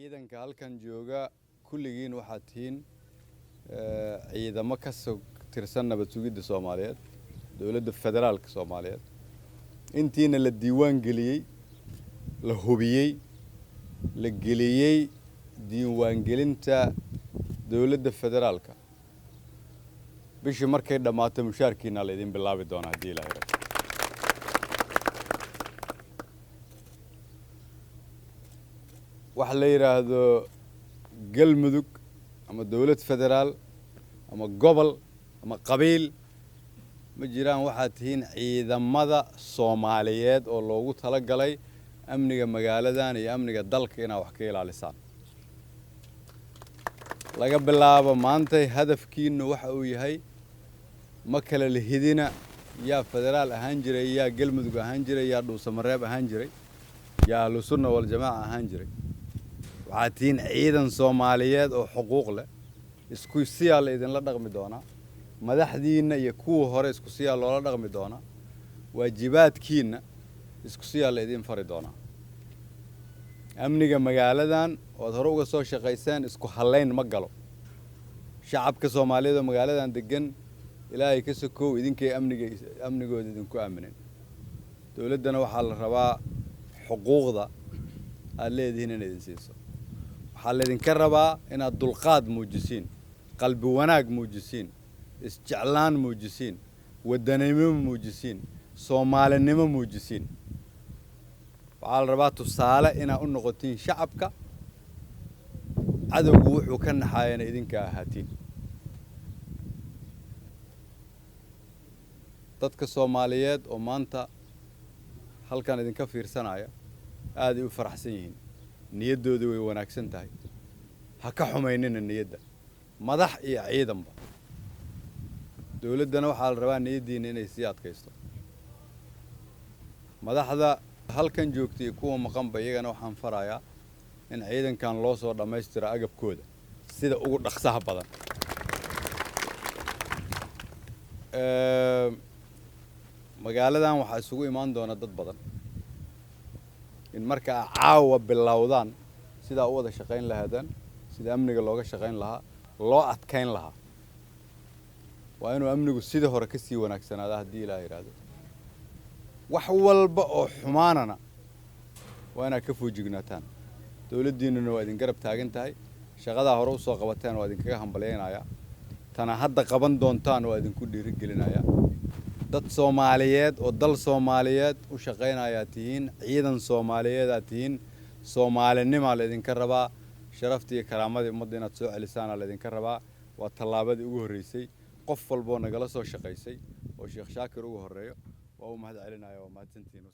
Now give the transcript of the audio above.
ciidanka halkan jooga kulligiin waxaad tihiin ciidamo ka soo tirsan nabad sugidda Soomaaliyeed dawladda federaalka Soomaaliyeed intiina la diiwaan geliyay la hubiyay la geliyay diiwaan gelinta dawladda federaalka bishii markay dhamaato mushaarkiina la idin bilaabi doona hadii la yiraahdo waxa la yiraahdo galmudug ama dawlad federaal ama gobol ama qabiil ma jiraan waxaad tihiin ciidamada Soomaaliyeed oo loogu tala galay amniga magaaladan iyo amniga dalka inay wax ka ilaalisaan laga bilaabo maanta hadafkiina waxa uu yahay ma kala lihidina yaa federaal ahaan jiray yaa galmudug ahaan jiray yaa dhuusamareeb ahaan jiray yaa ahlu sunna wal jamaa ahaan jiray waxaad tihiin ciidan Soomaaliyeed oo xuquuq leh isku siyaal idin la dhaqmi doona madaxdiina iyo kuwa hore isku siyaal loola dhaqmi doona waajibaadkiina isku siyaal idin fari doona amniga magaaladan oo hore uga soo shaqeyseen isku haleyn ma galo shacabka Soomaaliyeed oo magaaladan degan ilaahay ka sokow idinkay amnigooda idinku aaminin dawladana waxa la rabaa xuquuqda aad leedihiin in idin siiso waxa la idinka rabaa inaad dulqaad muujisiin qalbi wanaag muujisiin isjeclaan muujisiin wadanimo muujisiin Soomaalinimo muujisiin waxa la rabaa tusaale inaad u noqotiin shacabka cadowgu wuxuu ka naxayeen idinka ahaatiin dadka Soomaaliyeed oo maanta halkan idinka fiirsanaya aad u faraxsan yihiin niyadoodu way wanaagsan tahay ha ka xumaynina niyadda madax iyo ciidanba dawladana waxa la rabaa niyadiina inay sii adkaysto madaxda halkan joogtay kuwa maqanba iyagana waxaan farayaa in ciidankan loo soo dhameystiro agabkooda sida ugu dhaqsaha badan magaaladan waxa isugu imaan doona dad badan in marka caawa bilowdaan sida u wada shaqeyn lahaadaan sida amniga looga shaqeyn lahaa loo adkeyn lahaa waa inuu amnigu sida hore ka sii wanaagsanaado hadii Ilaahay yiraahdo wax walba oo xumaanana waa inaad ka foojignaataan dawladdiinuna waa idin garab taagan tahay shaqada hore u soo qabateen waa idin kaga hambalyeynaya tana hadda qaban doontaan waa idin ku dhiirigelinaya dad Soomaaliyeed oo dal Soomaaliyeed u shaqeynaya tihiin ciidan Soomaaliyeed aad tihiin Soomaalinimo la idinka rabaa sharaftii karaamadii ummadda inaad soo celisaan la idinka rabaa waa tallaabadii ugu horeysay qof walba oo nagala soo shaqeysay oo Sheekh Shaakir ugu horeeyo waa u mahad celinaya oo mahadsantiin